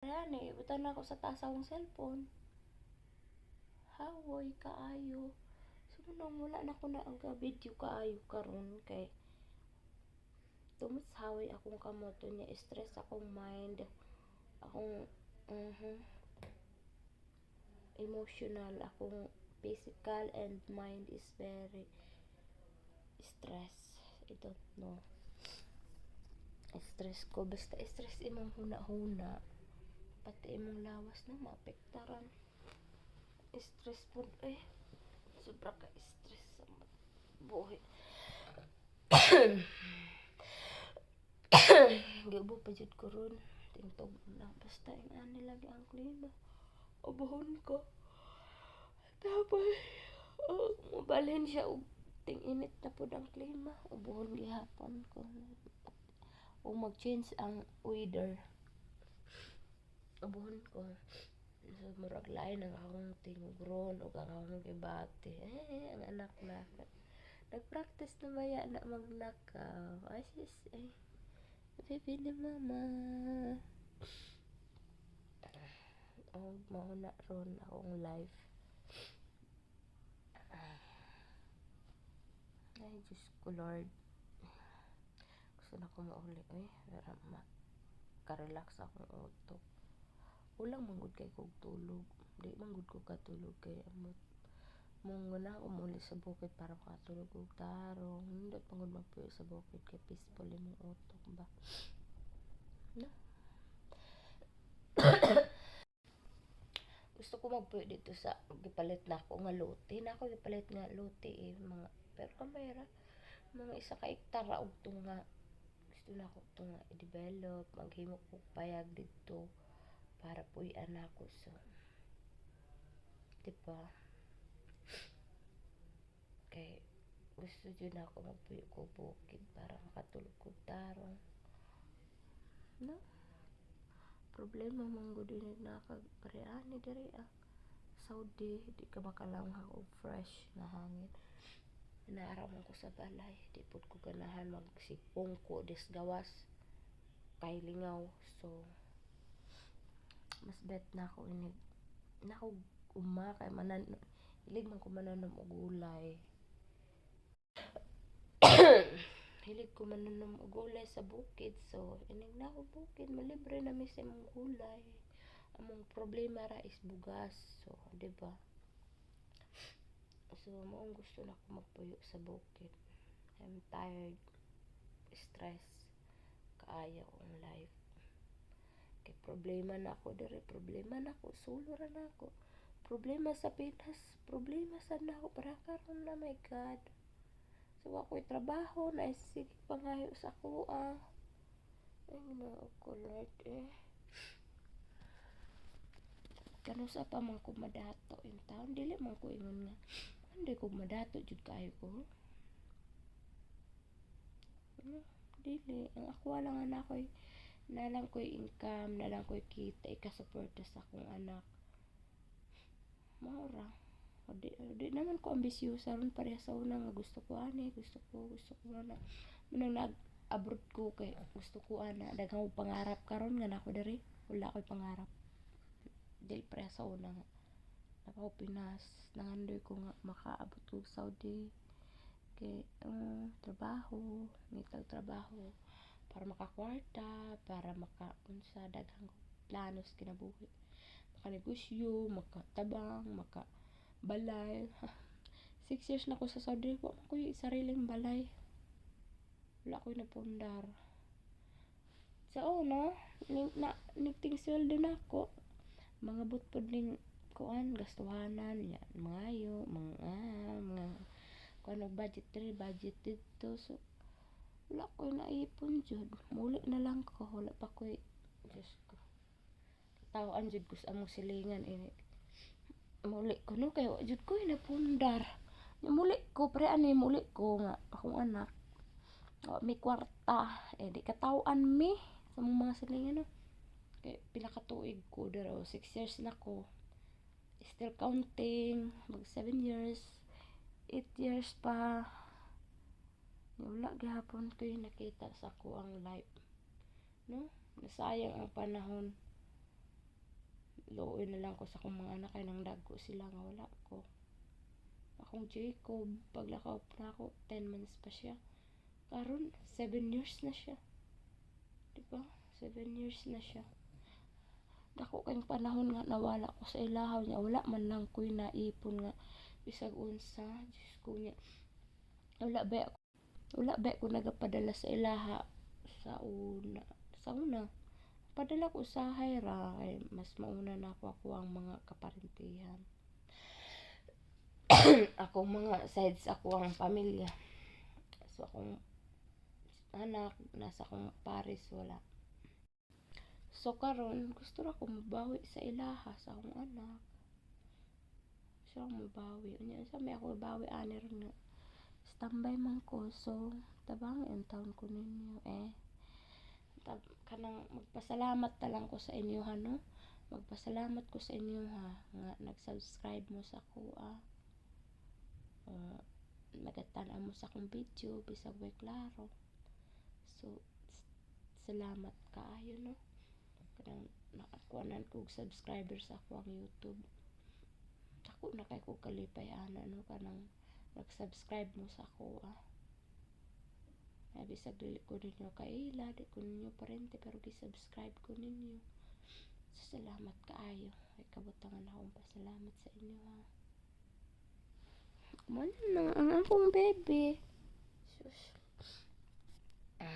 Ayan eh, ibutan ako sa taas akong cellphone. Hawoy kaayo. Sumunong wala na ko na ang video kaayo karon kay tumas hawoy akong kamoto niya, stress akong mind, akong emotional, akong physical and mind is very stress. I don't know. Stress ko basta stress imong huna-huna pati imong lawas na maapektaran. Stress po sobra ka stress sa buhay. Giubo pa jud ko ron tingtog na basta ang ani lagi ang klima ubohon ko tapos mabalhin siya og ting init na pud ang klima ubohon gihapon ko o mag-change ang weather ubohon ko so murag lain ang akong tingugron o ang akong gibati ang anak na nag-practice na baya na maglakaw asis baby ni mama mao na ron akong life. Ay Diyos ko Lord, gusto na ko mauli para ka-relax akong utok. Ulang manggod kay kog tulog, di manggod ko katulog kay amot mong na ako muli sa bukid para makatulog og tarong hindot pangod magpuyo sa bukid kay peaceful imong utok ba no? Gusto ko magpuyo dito sa gipalit na ako nga lote na ako gipalit nga lote mga pero kamera mga isa ka hektara og tunga gusto na ako tunga i-develop maghimo ko payag dito para puy-an ako so diba kay gusto dyan ako magpuyo ko bukid para makatulog ko tarong no problema manggod din nakagpareani diri Saudi di ka makalanghang og fresh na hangin naaraman ko sa balay di pud ko ganahan magsipong ko des gawas kay lingaw so mas bet na ako ini na ako kay manan hilig man ko mananom og gulay hilig ko mananom og gulay sa bukid so inig na ako bukid malibre na mi sa imong gulay among problema ra is bugas so diba so maong gusto na ko magpuyo sa bukid. I'm tired stress kaayo ang life kay problema na ako diri problema na ako sulo ra na ako problema sa Pinas problema sa na ako para karon na my God so ako'y trabaho na sige pangayo sa kuha ay na ako Lord kano sa pa man ko madato in town dili man ko ingon nga hindi ko madato jud kayo ko dili ang ako lang anak ko'y nalang ko'y income nalang ko'y kita ikasuporta sa akong anak maura di naman ko ambisyosa ron pareha sa una nga gusto ko ana manang nag-abroad ko kay gusto ko ana daghang pangarap karon nga nako diri wala ko'y pangarap dili pareha sa una nga nako Pinas nangandoy ko nga makaabot ko Saudi kay trabaho ngitag trabaho para makakwarta para makaunsa daghang planos kinabuhi makanegosyo makatabang makabalay 6 years na ko sa Saudi wa man ko'y sariling balay wala ko'y napundar sa una nigting sweldo na ako mga butpod ning kuan gastuhanan yan mangayo mga kuan og budget diri budget dito so wala ko'y naipon jud muli na lang ko wala pa ko'y Diyos ko tawaan jud ko sa among silingan ini muli ko no kay wa jud ko'y napundar muli ko pre ani muli ko nga akong anak may kwarta di katawaan mi sa mga silingan no kay pila ka tuig ko dero 6 years na ko still counting mag 7 years 8 years pa wala gihapon ko'y nakita sa ako ang life no nasayang ang panahon luoy na lang ko sa akong mga anak kay nang dagko sila nga wala ko. Akong Jacob, paglakaw na ako, 10 months pa siya. Karon 7 years na siya. Diba? 7 years na siya. Dako kayong panahon nga nawala ko sa ilahaw niya. Wala man lang ko'y naipon nga bisag unsa. Diyos ko niya. Wala ba ko nagapadala sa ilaha sa una. Sa una. Padala ko sa ra kay mas mauna na ako ang mga kaparintihan. Akong mga sides ako ang pamilya. So akong anak nasa akong pares wala. So karon gusto ra ko mabawi sa ilaha sa akong anak. Gusto ra ko mabawi. Unya sa may ako mabawi ani ron nga. Standby man ko. So tabang yung taon ko ninyo kanang magpasalamat ta lang ko sa inyo ha no. Magpasalamat ko sa inyo ha nga nag-subscribe mo sa ako nagatan mo sa akong video bisag way klaro. So salamat kaayo no. Kanang nakakuanan kog subscriber sa ako ang YouTube. Ako na kay ko kalipay ana no kanang nag-subscribe mo sa ako ay bisag dili ko ninyo kaila, di ko ninyo parente pero gi-subscribe ko ninyo. So, salamat kaayo. Ay kabutangan akong pasalamat sa inyo ha. Mo na ang akong bebe. Sus.